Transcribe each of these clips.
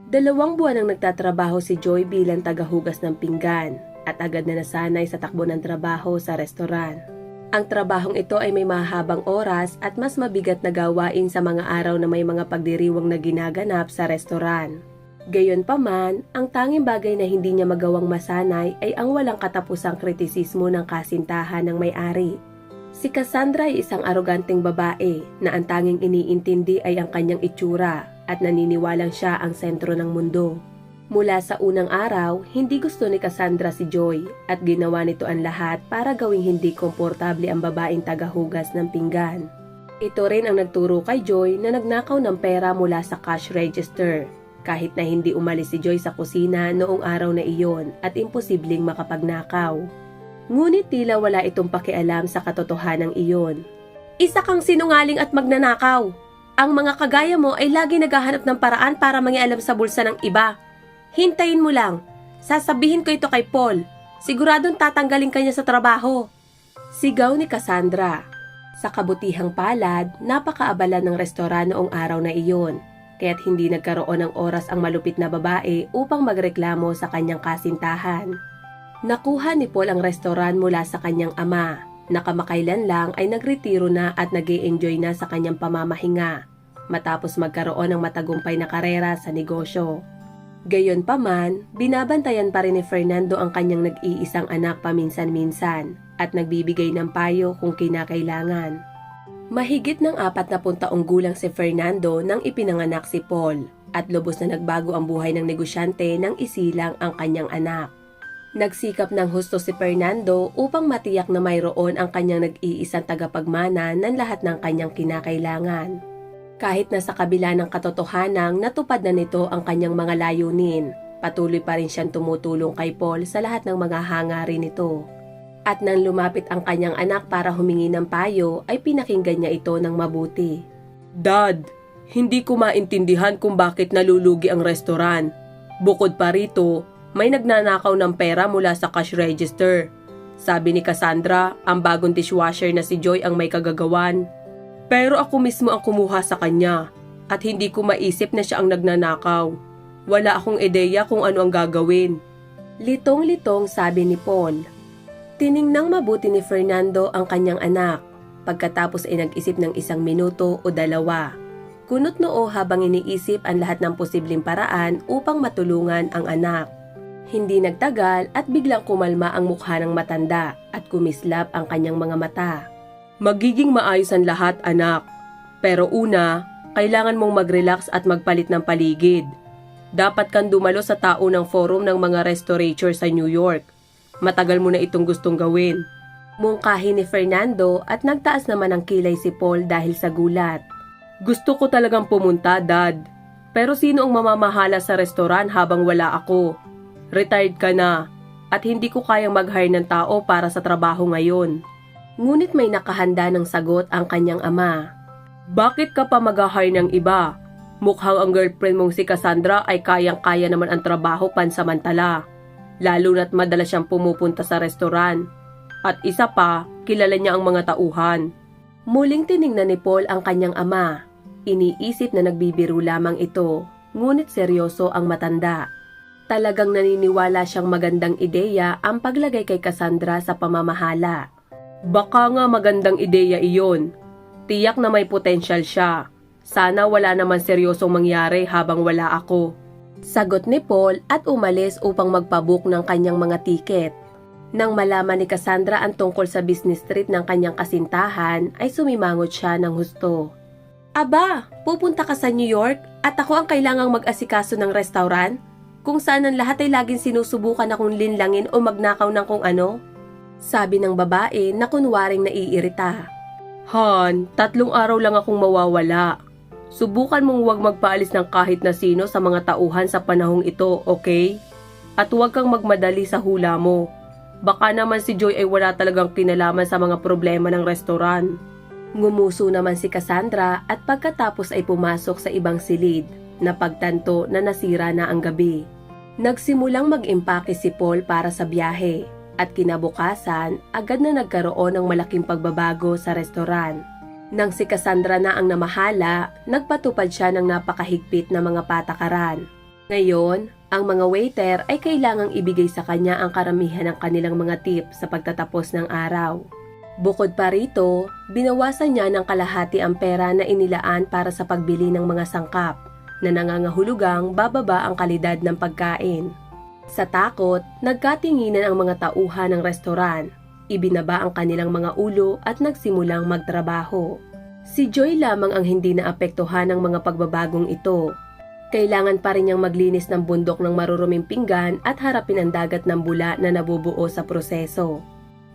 2 buwan ang nagtatrabaho si Joy bilang tagahugas ng pinggan at agad na nasanay sa takbo ng trabaho sa restoran. Ang trabahong ito ay may mahabang oras at mas mabigat na gawain sa mga araw na may mga pagdiriwang na ginaganap sa restoran. Gayunpaman, ang tanging bagay na hindi niya magawang masanay ay ang walang katapusang kritisismo ng kasintahan ng may-ari. Si Cassandra ay isang aroganteng babae na ang tanging iniintindi ay ang kanyang itsura at naniniwalang siya ang sentro ng mundo. Mula sa unang araw, hindi gusto ni Cassandra si Joy at ginawa nito ang lahat para gawing hindi komportable ang babaeng tagahugas ng pinggan. Ito rin ang nagturo kay Joy na nagnakaw ng pera mula sa cash register. Kahit na hindi umalis si Joy sa kusina noong araw na iyon at imposibleng makapagnakaw. Ngunit tila wala itong pakialam sa katotohanan iyon. Isa kang sinungaling at magnanakaw. Ang mga kagaya mo ay lagi naghahanap ng paraan para mangialam sa bulsa ng iba. Hintayin mo lang. Sasabihin ko ito kay Paul. Siguradong tatanggalin kanya sa trabaho. Sigaw ni Cassandra. Sa kabutihang palad, napakaabala ng restoran noong araw na iyon. Kaya't hindi nagkaroon ng oras ang malupit na babae upang magreklamo sa kanyang kasintahan. Nakuha ni Paul ang restoran mula sa kanyang ama, na kamakailan lang ay nagretiro na at nag-e-enjoy na sa kanyang pamamahinga, matapos magkaroon ng matagumpay na karera sa negosyo. Gayunpaman, binabantayan pa rin ni Fernando ang kanyang nag-iisang anak paminsan-minsan at nagbibigay ng payo kung kinakailangan. Mahigit ng 40 taong gulang si Fernando nang ipinanganak si Paul at lubos na nagbago ang buhay ng negosyante nang isilang ang kanyang anak. Nagsikap ng husto si Fernando upang matiyak na mayroon ang kanyang nag-iisang tagapagmana ng lahat ng kanyang kinakailangan. Kahit na sa kabila ng katotohanang natupad na nito ang kanyang mga layunin, patuloy pa rin siyang tumutulong kay Paul sa lahat ng mga hangarin nito. At nang lumapit ang kanyang anak para humingi ng payo, ay pinakinggan niya ito ng mabuti. Dad, hindi ko maintindihan kung bakit nalulugi ang restoran. Bukod pa rito, may nagnanakaw ng pera mula sa cash register. Sabi ni Cassandra, ang bagong dishwasher na si Joy ang may kagagawan. Pero ako mismo ang kumuha sa kanya at hindi ko maisip na siya ang nagnanakaw. Wala akong ideya kung ano ang gagawin. Litong-litong sabi ni Paul. Tiningnang mabuti ni Fernando ang kanyang anak, pagkatapos ay nag-isip ng 1 minuto o 2. Kunot noo habang iniisip ang lahat ng posibleng paraan upang matulungan ang anak. Hindi nagtagal at biglang kumalma ang mukha ng matanda at kumislap ang kanyang mga mata. Magiging maayos ang lahat, anak. Pero una, kailangan mong mag-relax at magpalit ng paligid. Dapat kang dumalo sa tao ng forum ng mga restaurateur sa New York. Matagal mo na itong gustong gawin. Mungkahi ni Fernando at nagtaas naman ang kilay si Paul dahil sa gulat. Gusto ko talagang pumunta, Dad. Pero sino ang mamamahala sa restoran habang wala ako? Retired ka na at hindi ko kayang mag-hire ng tao para sa trabaho ngayon. Ngunit may nakahanda ng sagot ang kanyang ama. Bakit ka pa mag-hire ng iba? Mukhang ang girlfriend mong si Cassandra ay kayang-kaya naman ang trabaho pansamantala. Lalo na't madalas siyang pumupunta sa restoran. At isa pa, kilala niya ang mga tauhan. Muling tiningnan ni Paul ang kanyang ama. Iniisip na nagbibiro lamang ito, ngunit seryoso ang matanda. Talagang naniniwala siyang magandang ideya ang paglagay kay Cassandra sa pamamahala. Baka nga magandang ideya iyon. Tiyak na may potensyal siya. Sana wala naman seryosong mangyari habang wala ako. Sagot ni Paul at umalis upang magpabook ng kanyang mga tiket. Nang malaman ni Cassandra ang tungkol sa business trip ng kanyang kasintahan, ay sumimangot siya ng husto. Aba, pupunta ka sa New York at ako ang kailangang mag-asikaso ng restaurant? Kung saan ang lahat ay laging sinusubukan akong linlangin o magnakaw ng kung ano? Sabi ng babae na kunwaring naiirita. Han, 3 araw lang akong mawawala. Subukan mong huwag magpaalis ng kahit na sino sa mga tauhan sa panahong ito, okay? At huwag kang magmadali sa hula mo. Baka naman si Joy ay wala talagang kinalaman sa mga problema ng restoran. Ngumuso naman si Cassandra at pagkatapos ay pumasok sa ibang silid na pagtanto na nasira na ang gabi. Nagsimulang mag-impake si Paul para sa biyahe at kinabukasan agad na nagkaroon ng malaking pagbabago sa restoran. Nang si Cassandra na ang namahala, nagpatupad siya ng napakahigpit na mga patakaran. Ngayon, ang mga waiter ay kailangang ibigay sa kanya ang karamihan ng kanilang mga tip sa pagtatapos ng araw. Bukod pa rito, binawasan niya ng kalahati ang pera na inilaan para sa pagbili ng mga sangkap na nangangahulugang bababa ang kalidad ng pagkain. Sa takot, nagkatinginan ang mga tauhan ng restoran, ibinaba ang kanilang mga ulo at nagsimulang magtrabaho. Si Joy lamang ang hindi naapektuhan ng mga pagbabagong ito. Kailangan pa rin niyang maglinis ng bundok ng maruruming pinggan at harapin ang dagat ng bula na nabubuo sa proseso.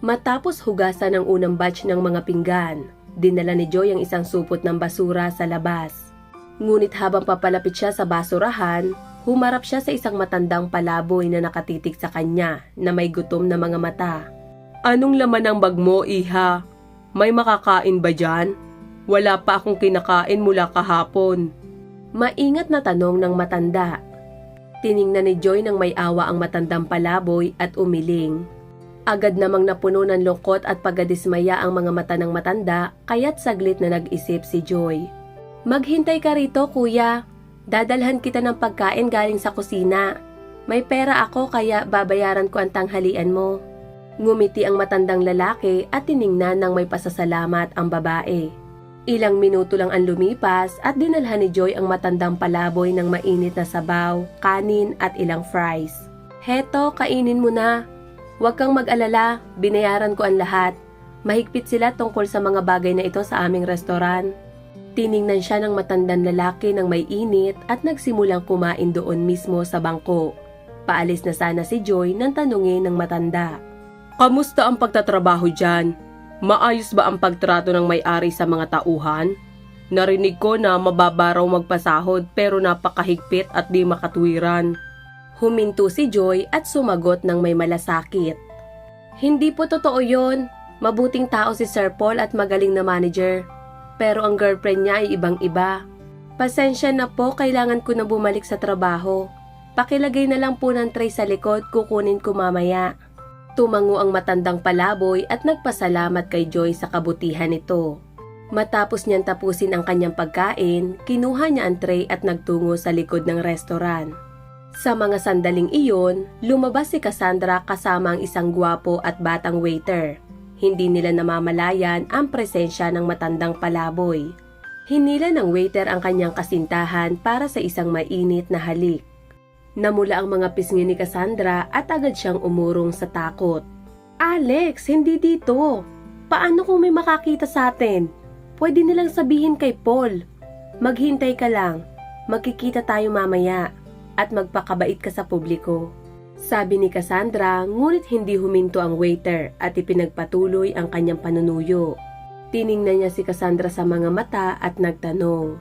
Matapos hugasan ang unang batch ng mga pinggan, dinala ni Joy ang isang supot ng basura sa labas. Ngunit habang papalapit siya sa basurahan, humarap siya sa isang matandang palaboy na nakatitig sa kanya na may gutom na mga mata. "Anong laman ng bag mo, iha? May makakain ba dyan? Wala pa akong kinakain mula kahapon." Maingat na tanong ng matanda. Tiningnan ni Joy ng may awa ang matandang palaboy at umiling. Agad namang napuno ng lungkot at pagkadismaya ang mga mata ng matanda, kaya't saglit na nag-isip si Joy. "Maghintay ka rito, kuya. Dadalhan kita ng pagkain galing sa kusina. May pera ako kaya babayaran ko ang tanghalian mo." Ngumiti ang matandang lalaki at tiningnan ng may pasasalamat ang babae. Ilang minuto lang ang lumipas at dinalhan ni Joy ang matandang palaboy ng mainit na sabaw, kanin at ilang fries. "Heto, kainin mo na. Huwag kang mag-alala, binayaran ko ang lahat. Mahigpit sila tungkol sa mga bagay na ito sa aming restoran." Tiningnan siya ng matandang lalaki ng may init at nagsimulang kumain doon mismo sa bangko. Paalis na sana si Joy nang tanungin ng matanda. "Kamusta ang pagtatrabaho dyan? Maayos ba ang pagtrato ng may-ari sa mga tauhan? Narinig ko na mababa raw magpasahod pero napakahigpit at di makatwiran." Huminto si Joy at sumagot ng may malasakit. "Hindi po totoo yon. Mabuting tao si Sir Paul at magaling na manager. Pero ang girlfriend niya ay ibang-iba. Pasensya na po, kailangan ko na bumalik sa trabaho. Pakilagay na lang po ng tray sa likod, kukunin ko mamaya." Tumango ang matandang palaboy at nagpasalamat kay Joy sa kabutihan nito. Matapos niyang tapusin ang kanyang pagkain, kinuha niya ang tray at nagtungo sa likod ng restoran. Sa mga sandaling iyon, lumabas si Cassandra kasama ang isang gwapo at batang waiter. Hindi nila namamalayan ang presensya ng matandang palaboy. Hinila ng waiter ang kanyang kasintahan para sa isang mainit na halik. Namula ang mga pisngi ni Cassandra at agad siyang umurong sa takot. "Alex, hindi dito. Paano kung may makakita sa atin? Pwede nilang sabihin kay Paul. Maghintay ka lang. Magkikita tayo mamaya. At magpakabait ka sa publiko." Sabi ni Cassandra, ngunit hindi huminto ang waiter at ipinagpatuloy ang kanyang panunuyo. Tiningnan niya si Cassandra sa mga mata at nagtanong,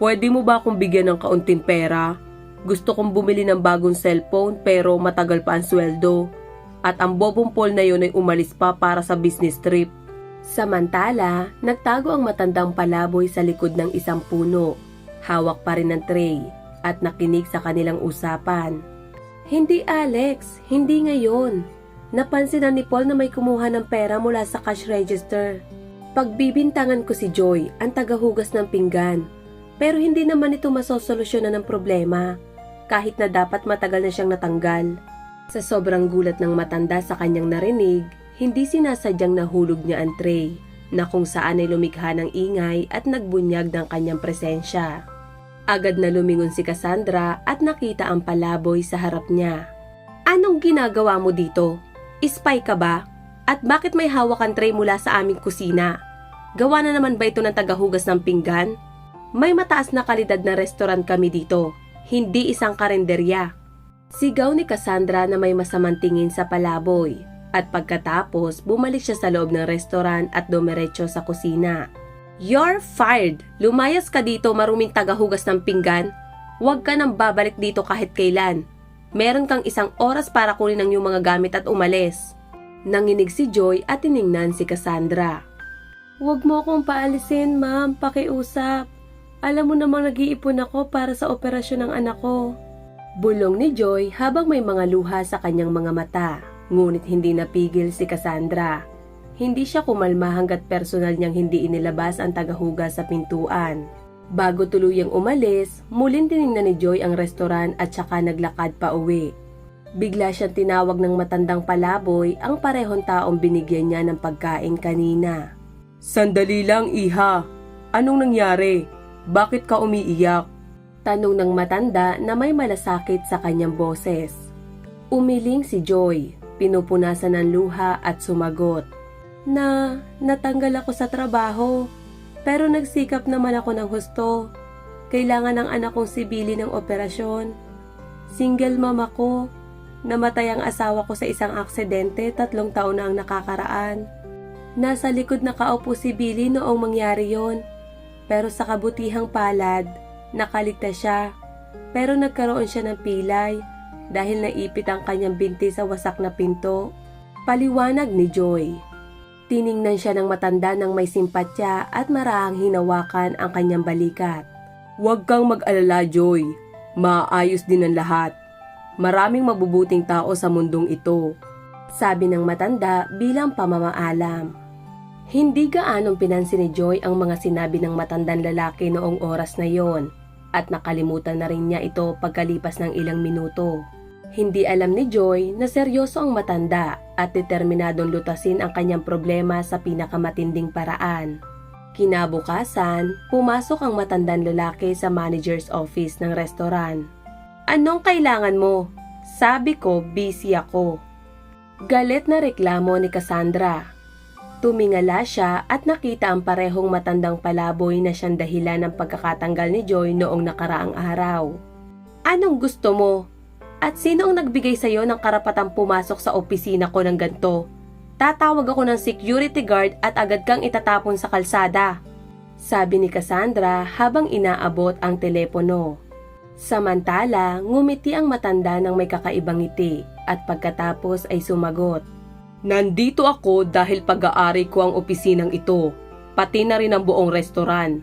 "Pwede mo ba akong bigyan ng kaunting pera? Gusto kong bumili ng bagong cellphone pero matagal pa ang sweldo. At ang bobong Paul na yun ay umalis pa para sa business trip." Samantala, nagtago ang matandang palaboy sa likod ng isang puno. Hawak pa rin ang tray at nakinig sa kanilang usapan. "Hindi, Alex, hindi ngayon. Napansin na ni Paul na may kumuha ng pera mula sa cash register. Pagbibintangan ko si Joy, ang tagahugas ng pinggan. Pero hindi naman ito masosolusyonan ng problema. Kahit na dapat matagal na siyang natanggal." Sa sobrang gulat ng matanda sa kanyang narinig, hindi sinasadyang nahulog niya ang tray, na kung saan ay lumikha ng ingay at nagbunyag ng kanyang presensya. Agad na lumingon si Cassandra at nakita ang palaboy sa harap niya. "Anong ginagawa mo dito? Spy ka ba? At bakit may hawak ang tray mula sa aming kusina? Gawa na naman ba ito ng tagahugas ng pinggan? May mataas na kalidad na restaurant kami dito. Hindi isang karenderya." Sigaw ni Cassandra na may masamang tingin sa palaboy at pagkatapos bumalik siya sa loob ng restaurant at dumiretso sa kusina. "You're fired! Lumayas ka dito, maruming tagahugas ng pinggan. Huwag ka nang babalik dito kahit kailan. Meron kang 1 oras para kunin ang iyong mga gamit at umalis." Nanginig si Joy at tiningnan si Cassandra. "Huwag mo akong paalisin, ma'am. Pakiusap. Alam mo namang nag-iipon ako para sa operasyon ng anak ko." Bulong ni Joy habang may mga luha sa kanyang mga mata. Ngunit hindi napigil si Cassandra. Hindi siya kumalma hanggat personal niyang hindi inilabas ang tagahugas sa pintuan. Bago tuluyang umalis, muling tiningnan ni Joy ang restaurant at saka naglakad pa uwi. Bigla siyang tinawag ng matandang palaboy ang parehong taong binigyan niya ng pagkain kanina. "Sandali lang, iha. Anong nangyari? Bakit ka umiiyak?" Tanong ng matanda na may malasakit sa kanyang boses. Umiling si Joy, pinupunasan ng luha at sumagot. Natanggal ako sa trabaho. Pero nagsikap naman ako ng husto. Kailangan ng anak kong si Billy ng operasyon. Single mom ako. Namatay ang asawa ko sa isang aksidente 3 taon na ang nakakaraan. Nasa likod nakaupo si Billy noong mangyari yon. Pero sa kabutihang palad, nakaligtas siya. Pero nagkaroon siya ng pilay dahil naipit ang kanyang binti sa wasak na pinto. Paliwanag ni Joy. Tiningnan siya ng matanda ng may simpatya at marahang hinawakan ang kanyang balikat. "Huwag kang mag-alala, Joy. Maayos din ang lahat. Maraming mabubuting tao sa mundong ito," sabi ng matanda bilang pamamaalam. Hindi gaanong pinansin ni Joy ang mga sinabi ng matandang lalaki noong oras na yon at nakalimutan na rin niya ito pagkalipas ng ilang minuto. Hindi alam ni Joy na seryoso ang matanda at determinadong lutasin ang kanyang problema sa pinakamatinding paraan. Kinabukasan, pumasok ang matandang lalaki sa manager's office ng restaurant. "Anong kailangan mo?" "Sabi ko, busy ako." Galit na reklamo ni Cassandra. Tumingala siya at nakita ang parehong matandang palaboy na siyang dahilan ng pagkakatanggal ni Joy noong nakaraang araw. "Anong gusto mo? At sino ang nagbigay sa'yo ng karapatang pumasok sa opisina ko ng ganito? Tatawag ako ng security guard at agad kang itatapon sa kalsada," sabi ni Cassandra habang inaabot ang telepono. Samantala, ngumiti ang matanda ng may kakaibang ngiti at pagkatapos ay sumagot. "Nandito ako dahil pag-aari ko ang opisinang ito, pati na rin ang buong restaurant.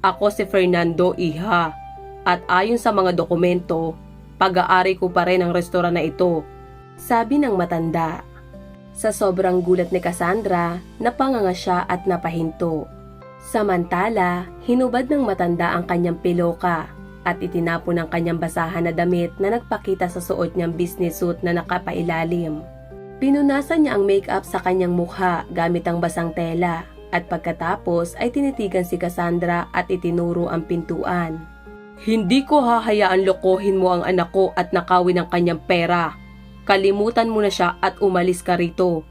Ako si Fernando, iha, at ayon sa mga dokumento, pag-aari ko pa rin ang restaurant na ito," sabi ng matanda. Sa sobrang gulat ni Cassandra, napanganga siya at napahinto. Samantala, hinubad ng matanda ang kanyang piloka at itinapon ang kanyang basahan na damit na nagpakita sa suot niyang business suit na nakapailalim. Pinunasan niya ang makeup sa kanyang mukha gamit ang basang tela at pagkatapos ay tinitigan si Cassandra at itinuro ang pintuan. "Hindi ko hahayaan lokohin mo ang anak ko at nakawin ang kanyang pera. Kalimutan mo na siya at umalis ka rito.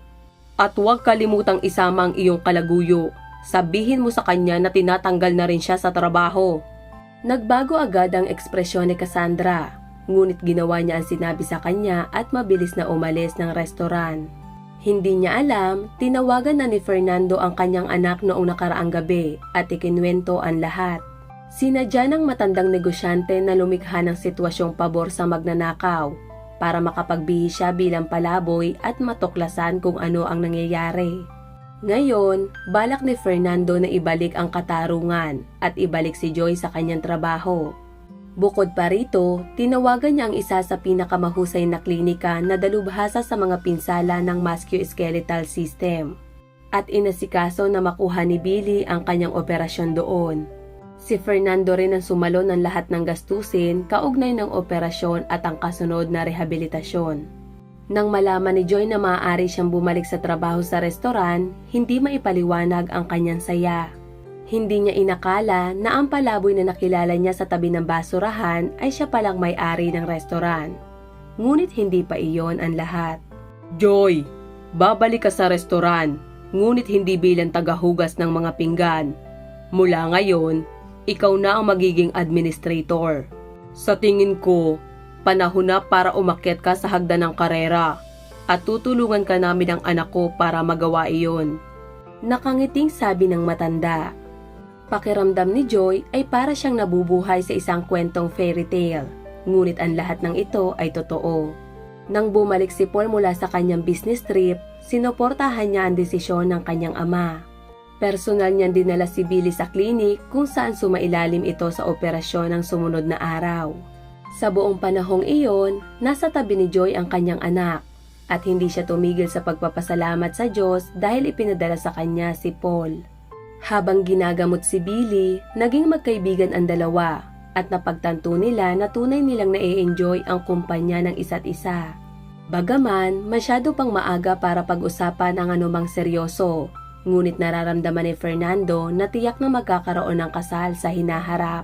At huwag kalimutang isama ang iyong kalaguyo. Sabihin mo sa kanya na tinatanggal na rin siya sa trabaho." Nagbago agad ang ekspresyon ni Cassandra, ngunit ginawa niya ang sinabi sa kanya at mabilis na umalis ng restaurant. Hindi niya alam, tinawagan na ni Fernando ang kanyang anak noong nakaraang gabi at ikinwento ang lahat. Sinadya ng matandang negosyante na lumikha ng sitwasyong pabor sa magnanakaw para makapagbihis siya bilang palaboy at matuklasan kung ano ang nangyayari. Ngayon, balak ni Fernando na ibalik ang katarungan at ibalik si Joy sa kanyang trabaho. Bukod pa rito, tinawagan niya ang isa sa pinakamahusay na klinika na dalubhasa sa mga pinsala ng musculoskeletal system at inasikaso na makuha ni Billy ang kanyang operasyon doon. Si Fernando rin ang sumalo ng lahat ng gastusin kaugnay ng operasyon at ang kasunod na rehabilitasyon. Nang malaman ni Joy na maaari siyang bumalik sa trabaho sa restaurant, hindi maipaliwanag ang kanyang saya. Hindi niya inakala na ang palaboy na nakilala niya sa tabi ng basurahan ay siya palang may-ari ng restaurant. Ngunit hindi pa iyon ang lahat. "Joy, babalik ka sa restaurant, ngunit hindi bilang tagahugas ng mga pinggan. Mula ngayon, ikaw na ang magiging administrator. Sa tingin ko, panahon na para umakyat ka sa hagdan ng karera at tutulungan ka namin ng anak ko para magawa iyon." Nakangiting sabi ng matanda. Pakiramdam ni Joy ay para siyang nabubuhay sa isang kwentong fairy tale, ngunit ang lahat ng ito ay totoo. Nang bumalik si Paul mula sa kanyang business trip, sinuportahan niya ang desisyon ng kanyang ama. Personal niyang dinala si Billy sa klinik kung saan sumailalim ito sa operasyon ng sumunod na araw. Sa buong panahong iyon, nasa tabi ni Joy ang kanyang anak at hindi siya tumigil sa pagpapasalamat sa Diyos dahil ipinadala sa kanya si Paul. Habang ginagamot si Billy, naging magkaibigan ang dalawa at napagtanto nila na tunay nilang na-enjoy ang kumpanya ng isa't isa. Bagaman, masyado pang maaga para pag-usapan ang anumang seryoso, ngunit nararamdaman ni Fernando na tiyak na magkakaroon ng kasal sa hinaharap.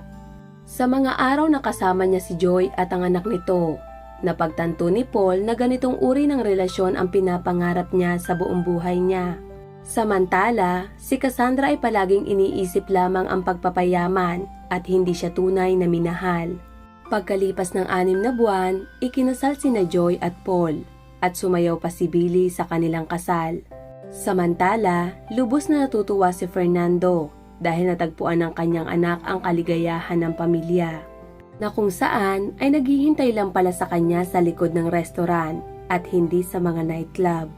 Sa mga araw na kasama niya si Joy at ang anak nito, napagtanto ni Paul na ganitong uri ng relasyon ang pinapangarap niya sa buong buhay niya. Samantala, si Cassandra ay palaging iniisip lamang ang pagpapayaman at hindi siya tunay na minahal. Pagkalipas ng 6 na buwan, ikinasal sina Joy at Paul at sumayaw pa si Billy sa kanilang kasal. Samantala, lubos na natutuwa si Fernando dahil natagpuan ng kanyang anak ang kaligayahan ng pamilya, na kung saan ay naghihintay lang pala sa kanya sa likod ng restaurant at hindi sa mga nightclub.